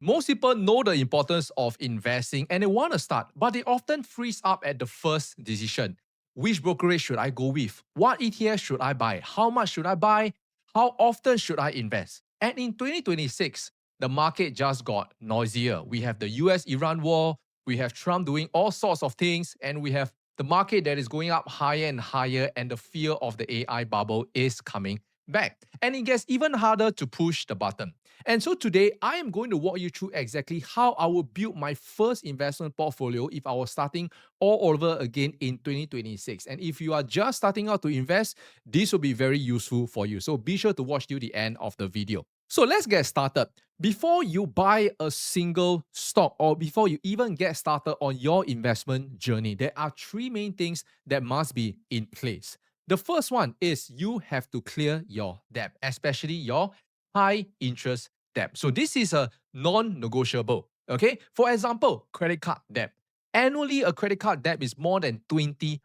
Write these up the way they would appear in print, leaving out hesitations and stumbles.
Most people know the importance of investing and they want to start, but they often freeze up at the first decision. Which brokerage should I go with? What ETF should I buy? How much should I buy? How often should I invest? And in 2026, the market just got noisier. We have the US-Iran war, we have Trump doing all sorts of things, and we have the market that is going up higher and higher, and the fear of the AI bubble is coming back. And it gets even harder to push the button. And so today, I am going to walk you through exactly how I would build my first investment portfolio if I was starting all over again in 2026. And if you are just starting out to invest, this will be very useful for you. So be sure to watch till the end of the video. So let's get started. Before you buy a single stock or before you even get started on your investment journey, there are three main things that must be in place. The first one is you have to clear your debt, especially your high interest debt. So this is a non-negotiable. Okay. For example, credit card debt. Annually, a credit card debt is more than 20%,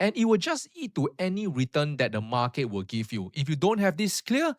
and it will just eat to any return that the market will give you. If you don't have this clear,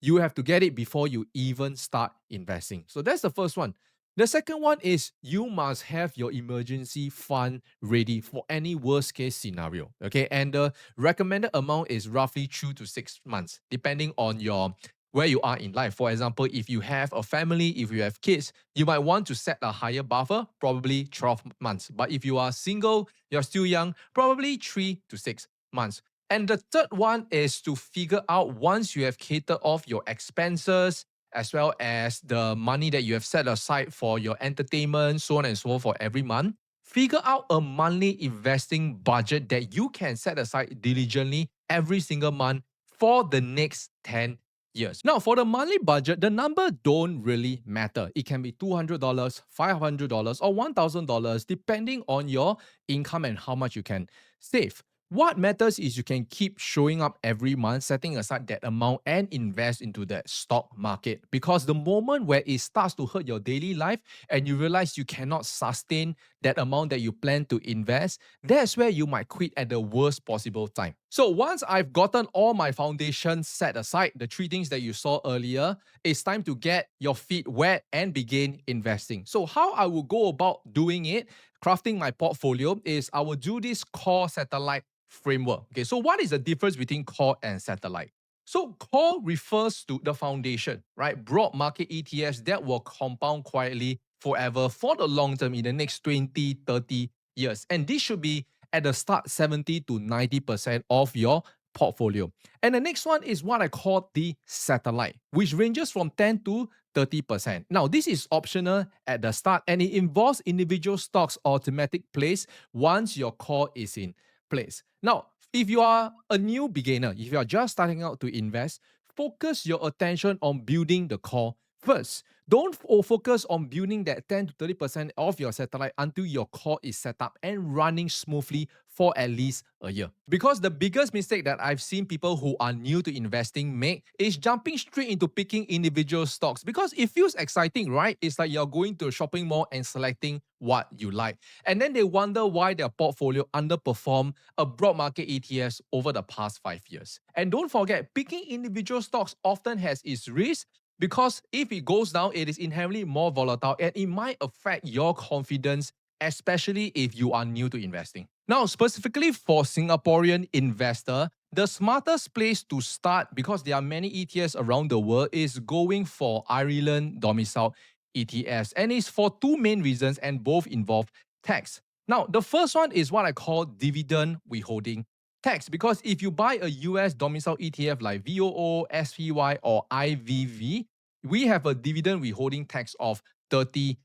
you have to get it before you even start investing. So that's the first one. The second one is you must have your emergency fund ready for any worst case scenario. Okay. And the recommended amount is roughly 2 to 6 months, depending on your where you are in life. For example, if you have a family, if you have kids, you might want to set a higher buffer, probably 12 months. But if you are single, you're still young, probably 3 to 6 months. And the third one is to figure out once you have catered off your expenses, as well as the money that you have set aside for your entertainment, so on and so forth for every month, figure out a monthly investing budget that you can set aside diligently every single month for the next 10 years. Now, for the monthly budget, the number don't really matter. It can be $200, $500, or $1,000, depending on your income and how much you can save. What matters is you can keep showing up every month, setting aside that amount and invest into that stock market. Because the moment where it starts to hurt your daily life and you realize you cannot sustain that amount that you plan to invest, that's where you might quit at the worst possible time. So once I've gotten all my foundations set aside, the three things that you saw earlier, it's time to get your feet wet and begin investing. So how I will go about doing it, crafting my portfolio, is I will do this core satellite framework. Okay, so what is the difference between core and satellite? So core refers to the foundation, right? Broad market ETFs that will compound quietly forever for the long term in the next 20, 30 years. And this should be at the start 70 to 90% of your portfolio. And the next one is what I call the satellite, which ranges from 10 to 30%. Now, this is optional at the start and it involves individual stocks or thematic plays once your core is in place. Now, if you are a new beginner, if you are just starting out to invest, focus your attention on building the core first. Don't focus on building that 10 to 30% of your satellite until your core is set up and running smoothly for at least a year. Because the biggest mistake that I've seen people who are new to investing make is jumping straight into picking individual stocks because it feels exciting, right? It's like you're going to a shopping mall and selecting what you like. And then they wonder why their portfolio underperformed a broad market ETFs over the past 5 years. And don't forget, picking individual stocks often has its risk, because if it goes down, it is inherently more volatile and it might affect your confidence, especially if you are new to investing. Now, specifically for Singaporean investor, the smartest place to start, because there are many ETFs around the world, is going for Ireland-domiciled ETFs. And it's for two main reasons and both involve tax. Now, the first one is what I call dividend withholding tax, because if you buy a US domicile ETF like VOO, SPY, or IVV, we have a dividend withholding tax of 30%.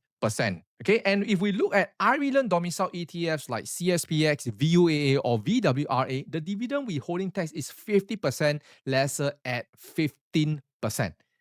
Okay, and if we look at Ireland domicile ETFs like CSPX, VUAA, or VWRA, the dividend withholding tax is 50% lesser at 15%.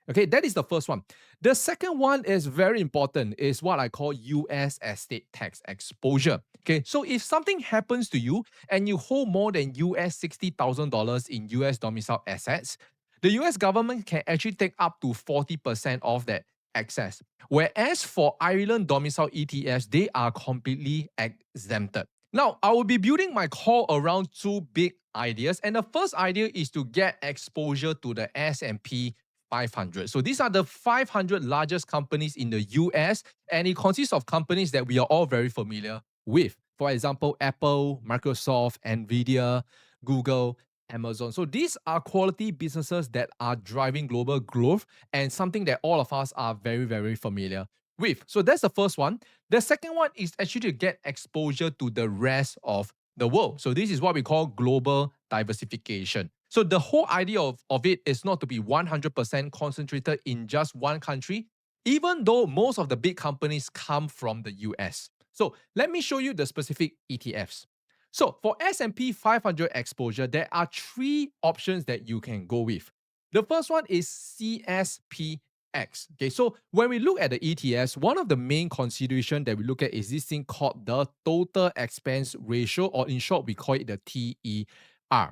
Okay, that is the first one. The second one is very important, is what I call US estate tax exposure. Okay, so if something happens to you and you hold more than US $60,000 in US domicile assets, the US government can actually take up to 40% of that excess. Whereas for Ireland domicile ETFs, they are completely exempted. Now, I will be building my core around two big ideas. And the first idea is to get exposure to the S&P 500. So these are the 500 largest companies in the US, and it consists of companies that we are all very familiar with. For example, Apple, Microsoft, Nvidia, Google, Amazon. So these are quality businesses that are driving global growth and something that all of us are very, very familiar with. So that's the first one. The second one is actually to get exposure to the rest of the world. So this is what we call global diversification. So the whole idea of it is not to be 100% concentrated in just one country, even though most of the big companies come from the US. So let me show you the specific ETFs. So for S&P 500 exposure, there are three options that you can go with. The first one is CSPX. Okay, so when we look at the ETFs, one of the main consideration that we look at is this thing called the total expense ratio, or in short, we call it the TER.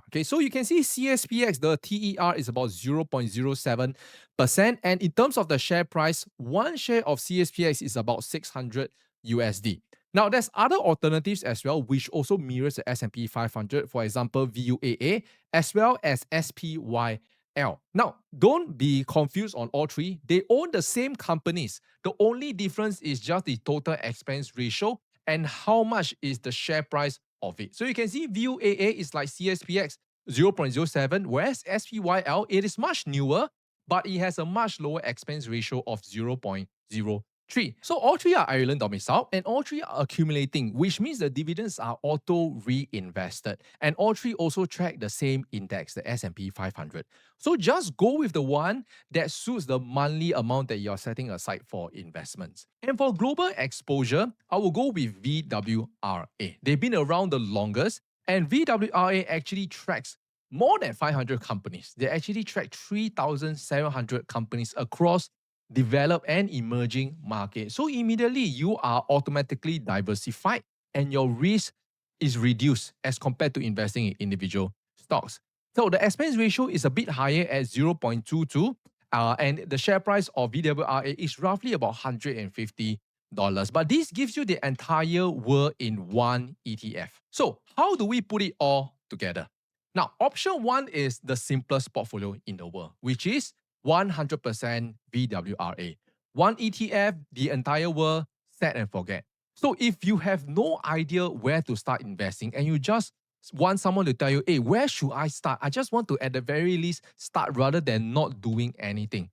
Okay, so you can see CSPX, the TER is about 0.07%. And in terms of the share price, one share of CSPX is about 600 USD. Now, there's other alternatives as well, which also mirrors the S&P 500, for example, VUAA, as well as SPYL. Now, don't be confused on all three. They own the same companies. The only difference is just the total expense ratio and how much is the share price of it. So you can see VUAA is like CSPX, 0.07, whereas SPYL, it is much newer, but it has a much lower expense ratio of 0.03. So all three are Ireland domiciled and all three are accumulating, which means the dividends are auto reinvested. And all three also track the same index, the S&P 500. So just go with the one that suits the monthly amount that you're setting aside for investments. And for global exposure, I will go with VWRA. They've been around the longest, and VWRA actually tracks more than 500 companies. They actually track 3,700 companies across developed and emerging markets. So immediately you are automatically diversified and your risk is reduced as compared to investing in individual stocks. So the expense ratio is a bit higher at 0.22, and the share price of VWRA is roughly about $150. But this gives you the entire world in one ETF. So how do we put it all together? Now, option one is the simplest portfolio in the world, which is 100% VWRA. One ETF, the entire world, set and forget. So if you have no idea where to start investing and you just want someone to tell you, hey, where should I start? I just want to, at the very least, start rather than not doing anything.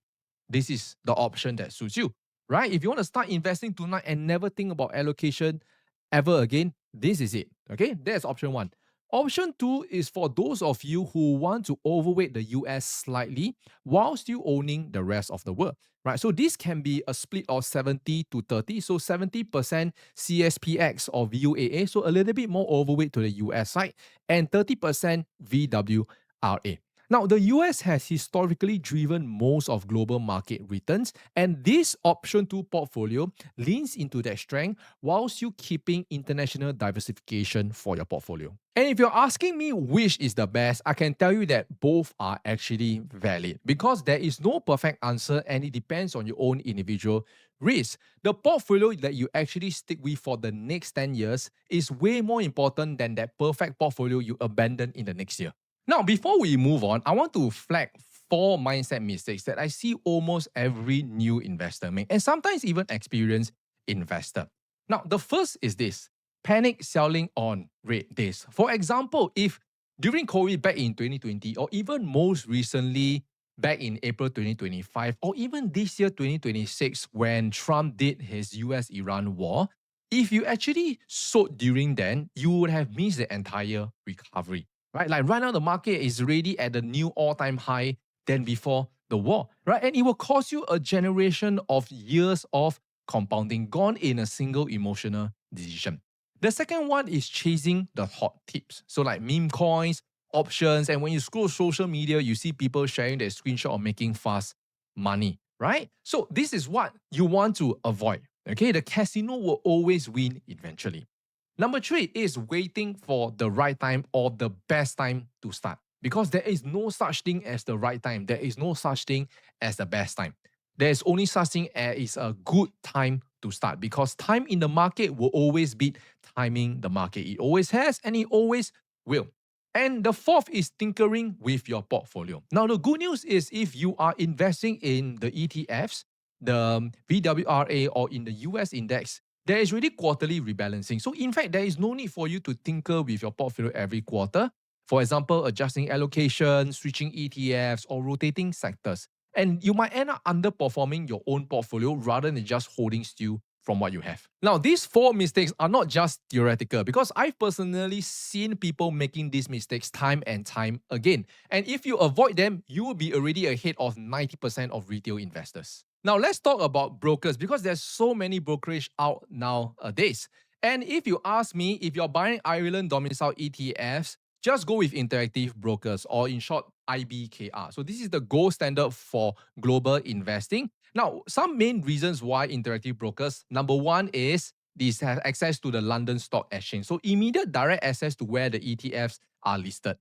This is the option that suits you, right? If you want to start investing tonight and never think about allocation ever again, this is it, okay? That's option one. Option two is for those of you who want to overweight the US slightly while still owning the rest of the world, right? So this can be a split of 70 to 30. So 70% CSPX or VUAA, so a little bit more overweight to the US side, and 30% VWRA. Now, the US has historically driven most of global market returns, and this option 2 portfolio leans into that strength whilst you keeping international diversification for your portfolio. And if you're asking me which is the best, I can tell you that both are actually valid because there is no perfect answer and it depends on your own individual risk. The portfolio that you actually stick with for the next 10 years is way more important than that perfect portfolio you abandon in the next year. Now, before we move on, I want to flag 4 mindset mistakes that I see almost every new investor make, and sometimes even experienced investor. Now, the first is this: panic selling on red days. For example, if during COVID back in 2020, or even most recently back in April 2025, or even this year 2026 when Trump did his US-Iran war, if you actually sold during then, you would have missed the entire recovery. Right? Like right now, the market is already at a new all-time high than before the war, right? And it will cost you a generation of years of compounding gone in a single emotional decision. The second one is chasing the hot tips. So like meme coins, options, and when you scroll social media, you see people sharing their screenshot of making fast money, right? So this is what you want to avoid, okay? The casino will always win eventually. Number 3 is waiting for the right time or the best time to start. Because there is no such thing as the right time. There is no such thing as the best time. There is only such thing as a good time to start. Because time in the market will always beat timing the market. It always has and it always will. And the fourth is tinkering with your portfolio. Now, the good news is if you are investing in the ETFs, the VWRA, or in the US index, there is really quarterly rebalancing. So in fact, there is no need for you to tinker with your portfolio every quarter. For example, adjusting allocation, switching ETFs, or rotating sectors. And you might end up underperforming your own portfolio rather than just holding still from what you have. Now, these 4 mistakes are not just theoretical because I've personally seen people making these mistakes time and time again. And if you avoid them, you will be already ahead of 90% of retail investors. Now, let's talk about brokers because there's so many brokerage out nowadays. And if you ask me, if you're buying Ireland-domiciled ETFs, just go with interactive brokers, or in short, IBKR. So this is the gold standard for global investing. Now, some main reasons why interactive brokers. Number one is this has access to the London Stock Exchange. So immediate direct access to where the ETFs are listed.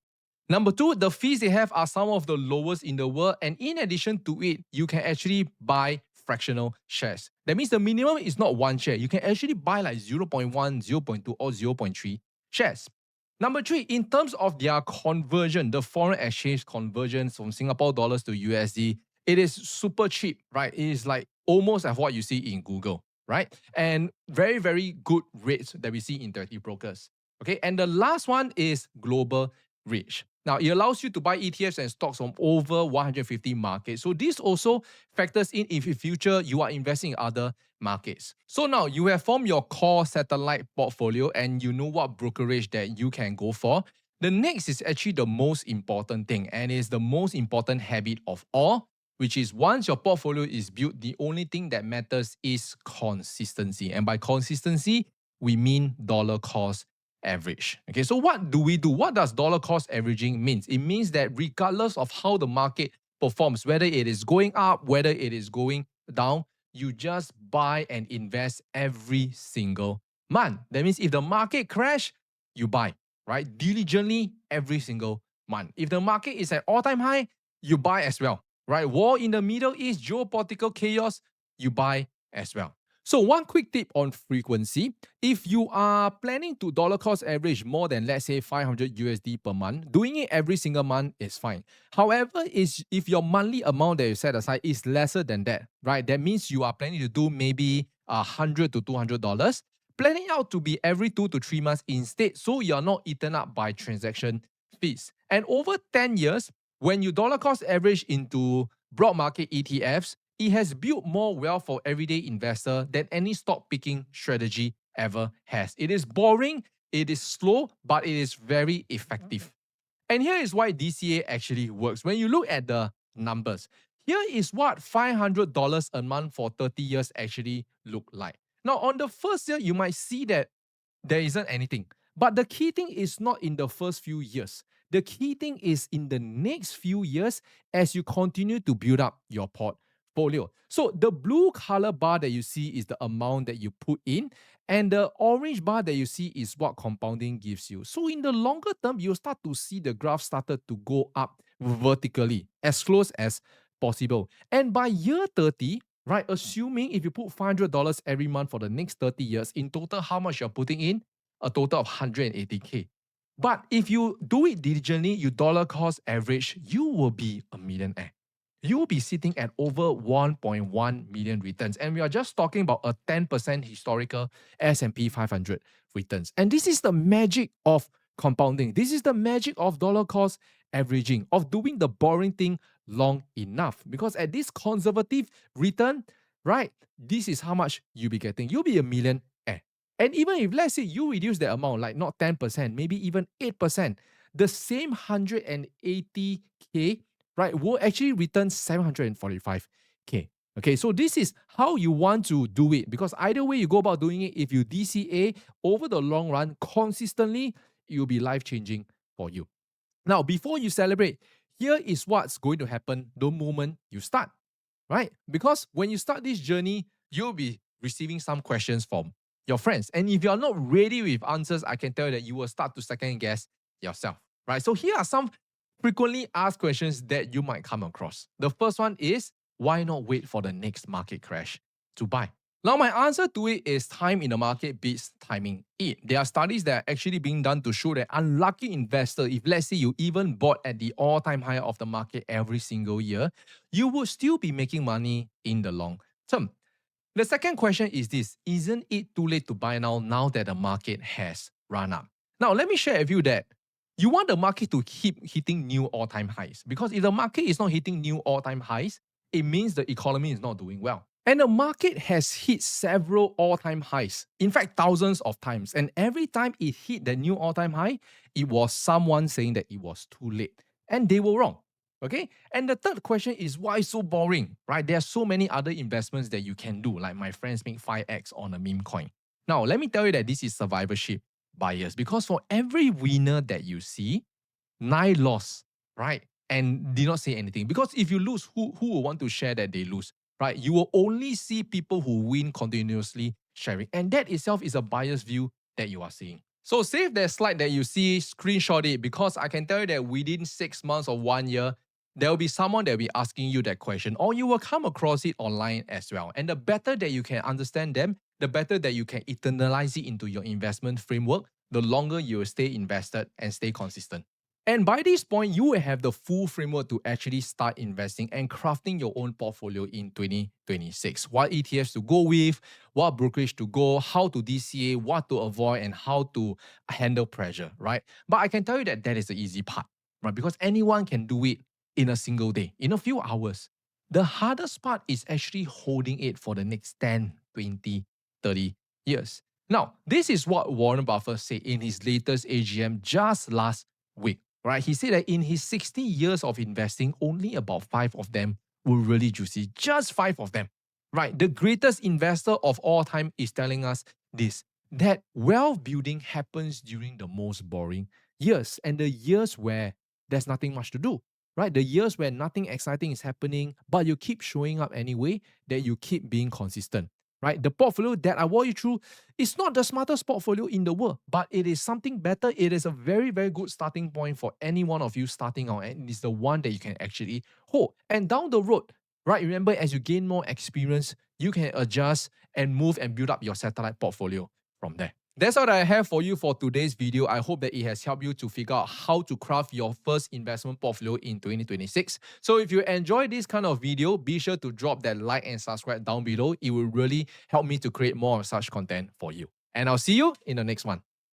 Number two, the fees they have are some of the lowest in the world. And in addition to it, you can actually buy fractional shares. That means the minimum is not 1 share. You can actually buy like 0.1, 0.2, or 0.3 shares. Number three, in terms of their conversion, the foreign exchange conversion from Singapore dollars to USD, it is super cheap, right? It is like almost as what you see in Google, right? And very, very good rates that we see in interactive brokers. Okay, and the last one is global reach. Now, it allows you to buy ETFs and stocks from over 150 markets. So this also factors in if in future you are investing in other markets. So now you have formed your core satellite portfolio and you know what brokerage that you can go for. The next is actually the most important thing, and is the most important habit of all, which is once your portfolio is built, the only thing that matters is consistency. And by consistency, we mean dollar cost average. Okay, so what do we do? What does dollar cost averaging mean? It means that regardless of how the market performs, whether it is going up, whether it is going down, you just buy and invest every single month. That means if the market crash, you buy, right? Diligently every single month. If the market is at all-time high, you buy as well, right? War in the Middle East, geopolitical chaos, you buy as well. So one quick tip on frequency. If you are planning to dollar cost average more than, let's say, 500 USD per month, doing it every single month is fine. However, if your monthly amount that you set aside is lesser than that, right? That means you are planning to do maybe $100 to $200, planning out to be every 2 to 3 months instead, so you're not eaten up by transaction fees. And over 10 years, when you dollar cost average into broad market ETFs, it has built more wealth for everyday investor than any stock picking strategy ever has. It is boring, it is slow, but it is very effective. And here is why DCA actually works. When you look at the numbers, here is what $500 a month for 30 years actually look like. Now, on the first year, you might see that there isn't anything. But the key thing is not in the first few years. The key thing is in the next few years as you continue to build up your portfolio. So the blue color bar that you see is the amount that you put in, and the orange bar that you see is what compounding gives you. So in the longer term, you'll start to see the graph started to go up vertically as close as possible. And by year 30, right, assuming if you put $500 every month for the next 30 years, in total, how much you're putting in? A total of 180K. But if you do it diligently, you dollar cost average, you will be a millionaire. You will be sitting at over 1.1 million returns. And we are just talking about a 10% historical S&P 500 returns. And this is the magic of compounding. This is the magic of dollar cost averaging, of doing the boring thing long enough. Because at this conservative return, right, this is how much you'll be getting. You'll be a millionaire. And even if, let's say, you reduce the amount, like not 10%, maybe even 8%, the same 180K, right, will actually return 745K. Okay, so this is how you want to do it, because either way you go about doing it, if you DCA over the long run consistently, it will be life-changing for you. Now, before you celebrate, here is what's going to happen the moment you start, right? Because when you start this journey, you'll be receiving some questions from your friends. And if you're not ready with answers, I can tell you that you will start to second guess yourself, right? So here are some frequently asked questions that you might come across. The first one is, why not wait for the next market crash to buy? Now, my answer to it is time in the market beats timing it. There are studies that are actually being done to show that unlucky investor, if let's say you even bought at the all-time high of the market every single year, you would still be making money in the long term. The second question is this: isn't it too late to buy now that the market has run up? Now, let me share with you that you want the market to keep hitting new all-time highs, because if the market is not hitting new all-time highs, it means the economy is not doing well. And the market has hit several all-time highs, in fact, thousands of times. And every time it hit the new all-time high, it was someone saying that it was too late. And they were wrong. Okay. And the third question is, why so boring, right? There are so many other investments that you can do, like my friends make 5x on a meme coin. Now, let me tell you that this is survivorship bias, because for every winner that you see, 9 lost, right? And did not say anything. Because if you lose, who will want to share that they lose, right? You will only see people who win continuously sharing. And that itself is a biased view that you are seeing. So save that slide that you see, screenshot it, because I can tell you that within 6 months or 1 year, there will be someone that will be asking you that question, or you will come across it online as well. And the better that you can understand them, the better that you can internalize it into your investment framework, the longer you will stay invested and stay consistent. And by this point, you will have the full framework to actually start investing and crafting your own portfolio in 2026. What ETFs to go with, what brokerage to go, how to DCA, what to avoid, and how to handle pressure, right? But I can tell you that that is the easy part, right? Because anyone can do it in a single day, in a few hours. The hardest part is actually holding it for the next 10, 20, 30 years. Now, this is what Warren Buffett said in his latest AGM just last week. Right? He said that in his 60 years of investing, only about 5 of them were really juicy. Just 5 of them. Right? The greatest investor of all time is telling us this, that wealth building happens during the most boring years, and the years where there's nothing much to do. Right? The years where nothing exciting is happening, but you keep showing up anyway, that you keep being consistent. Right? The portfolio that I walk you through is not the smartest portfolio in the world, but it is something better. It is a very, very good starting point for any one of you starting out, and it's the one that you can actually hold. And down the road, right? Remember, as you gain more experience, you can adjust and move and build up your satellite portfolio from there. That's all that I have for you for today's video. I hope that it has helped you to figure out how to craft your first investment portfolio in 2026. So if you enjoy this kind of video, be sure to drop that like and subscribe down below. It will really help me to create more of such content for you. And I'll see you in the next one.